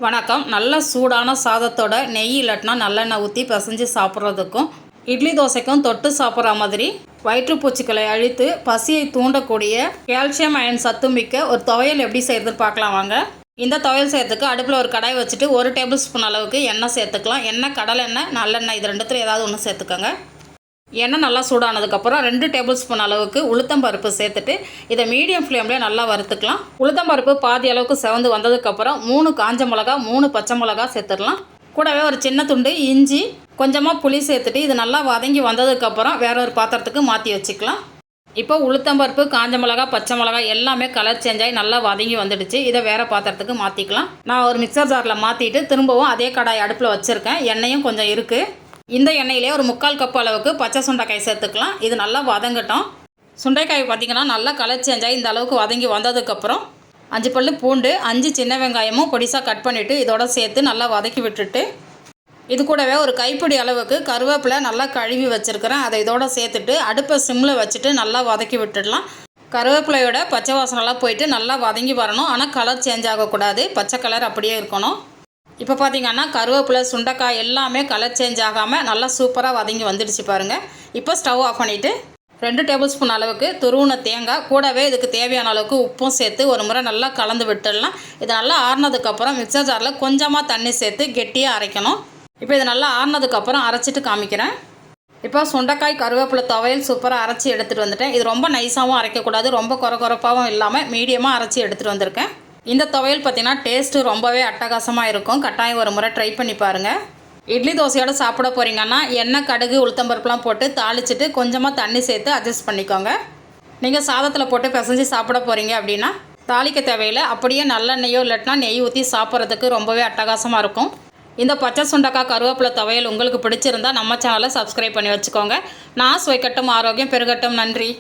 வணக்கம். நல்ல சூடான சாதத்தோட நெய் இல்லாட்டினா நல்லெண்ணெய் ஊற்றி பிசைஞ்சு சாப்பிட்றதுக்கும் இட்லி தோசைக்கும் தொட்டு சாப்பிட்ற மாதிரி வயிற்றுப்பூச்சிகளை அழித்து பசியை தூண்டக்கூடிய கால்சியம் அயன் சத்து மிக்க ஒரு துவையல் எப்படி செய்யறதுன்னு பார்க்கலாம் வாங்க. இந்த துவையல் செய்யறதுக்கு அடுப்பில் ஒரு கடாய் வச்சுட்டு 1 டேபிள் ஸ்பூன் அளவுக்கு எண்ணெய் சேர்த்துக்கலாம். எண்ணெய், கடலை எண்ணெய், நல்லெண்ணெய் இது ரெண்டுத்தில் ஏதாவது ஒன்று சேர்த்துக்கோங்க. எண்ணெய் நல்லா சூடானதுக்கப்புறம் 2 டேபிள் ஸ்பூன் அளவுக்கு உளுத்தம்பருப்பு சேர்த்துட்டு இதை மீடியம் ஃப்ளேம்லேயே நல்லா வறுத்துக்கலாம். உளுத்தம்பருப்பு பாதி அளவுக்கு செவந்து வந்ததுக்கப்புறம் 3 காஞ்ச மிளகா, 3 பச்சை மிளகா சேர்த்துடலாம். கூடவே ஒரு சின்ன துண்டு இஞ்சி, கொஞ்சமாக புளி சேர்த்துட்டு இது நல்லா வதங்கி வந்ததுக்கப்புறம் வேற ஒரு பாத்திரத்துக்கு மாற்றி வச்சுக்கலாம். இப்போ உளுத்தம்பருப்பு, காஞ்ச மிளகா, பச்சை மிளகா எல்லாமே கலர் சேஞ்ச் ஆகி நல்லா வதங்கி வந்துடுச்சு. இதை வேறு பாத்திரத்துக்கு மாற்றிக்கலாம். நான் ஒரு மிக்சர் ஜாரில் மாற்றிட்டு திரும்பவும் அதே கடாய் அடுப்பில் வச்சுருக்கேன். எண்ணெயும் கொஞ்சம் இருக்குது. இந்த எண்ணெயிலே ஒரு 3/4 கப் அளவுக்கு பச்சை சுண்டைக்காய் சேர்த்துக்கலாம். இது நல்லா வதங்கட்டும். சுண்டைக்காய் பார்த்திங்கன்னா நல்லா கலர் சேஞ்ச் ஆகி இந்த அளவுக்கு வதங்கி வந்ததுக்கப்புறம் 5 பல்லு பூண்டு, 5 சின்ன வெங்காயமும் பொடிசாக கட் பண்ணிவிட்டு இதோட சேர்த்து நல்லா வதக்கி விட்டுட்டு இது கூடவே ஒரு கைப்பிடி அளவுக்கு கருவேப்பிலை நல்லா கழுவி வச்சுருக்கிறேன். அதை இதோட சேர்த்துட்டு அடுப்பை சிம்மில் வச்சுட்டு நல்லா வதக்கி விட்டுடலாம். கருவேப்பிலையோட பச்சை வாசனைலாம் போயிட்டு நல்லா வதங்கி வரணும். ஆனால் கலர் சேஞ்ச் ஆகக்கூடாது, பச்சை கலர் அப்படியே இருக்கணும். இப்போ பார்த்திங்கன்னா கருவேப்பிலை, சுண்டைக்காய் எல்லாமே கலர் சேஞ்ச் ஆகாமல் நல்லா சூப்பராக வதங்கி வந்துடுச்சு பாருங்கள். இப்போ ஸ்டவ் ஆஃப் பண்ணிவிட்டு 2 டேபிள் ஸ்பூன் அளவுக்கு துருவின தேங்காய், கூடவே இதுக்கு தேவையான அளவுக்கு உப்பும் சேர்த்து ஒரு முறை நல்லா கலந்து விட்டுடலாம். இது நல்லா ஆறுனதுக்கப்புறம் மிக்சர் ஜாரில் கொஞ்சமாக தண்ணி சேர்த்து கெட்டியாக அரைக்கணும். இப்போ இது நல்லா ஆறுனதுக்கப்புறம் அரைச்சிட்டு காமிக்கிறேன். இப்போ சுண்டைக்காய் கருவேப்பிலை துவையல் சூப்பராக அரைச்சி எடுத்துகிட்டு வந்துட்டேன். இது ரொம்ப நைஸாகவும் அரைக்கக்கூடாது, ரொம்ப கொரப்பாகவும் இல்லாமல் மீடியமாக அரைச்சி எடுத்துகிட்டு வந்திருக்கேன். இந்த துவையல் பார்த்திங்கன்னா டேஸ்ட்டு ரொம்பவே அட்டகாசமாக இருக்கும். கட்டாயம் ஒரு முறை ட்ரை பண்ணி பாருங்கள். இட்லி தோசையோடு சாப்பிட போகிறீங்கன்னா எண்ணெய், கடுகு, உளுத்தம்பருப்புலாம் போட்டு தாளிச்சிட்டு கொஞ்சமாக தண்ணி சேர்த்து அட்ஜஸ்ட் பண்ணிக்கோங்க. நீங்கள் சாதத்தில் போட்டு பிசைஞ்சு சாப்பிட போகிறீங்க அப்படின்னா தாளிக்க தேவையில்லை. அப்படியே நல்லெண்ணெயோ இல்லாட்டினா நெய் ஊற்றி சாப்பிட்றதுக்கு ரொம்பவே அட்டகாசமாக இருக்கும். இந்த பச்சை சுண்டைக்காய் கருவேப்பிலை துவையல் உங்களுக்கு பிடிச்சிருந்தா நம்ம சேனலை சப்ஸ்கிரைப் பண்ணி வச்சுக்கோங்க. நான் சுவைக்கட்டும், ஆரோக்கியம் பெருகட்டும். நன்றி.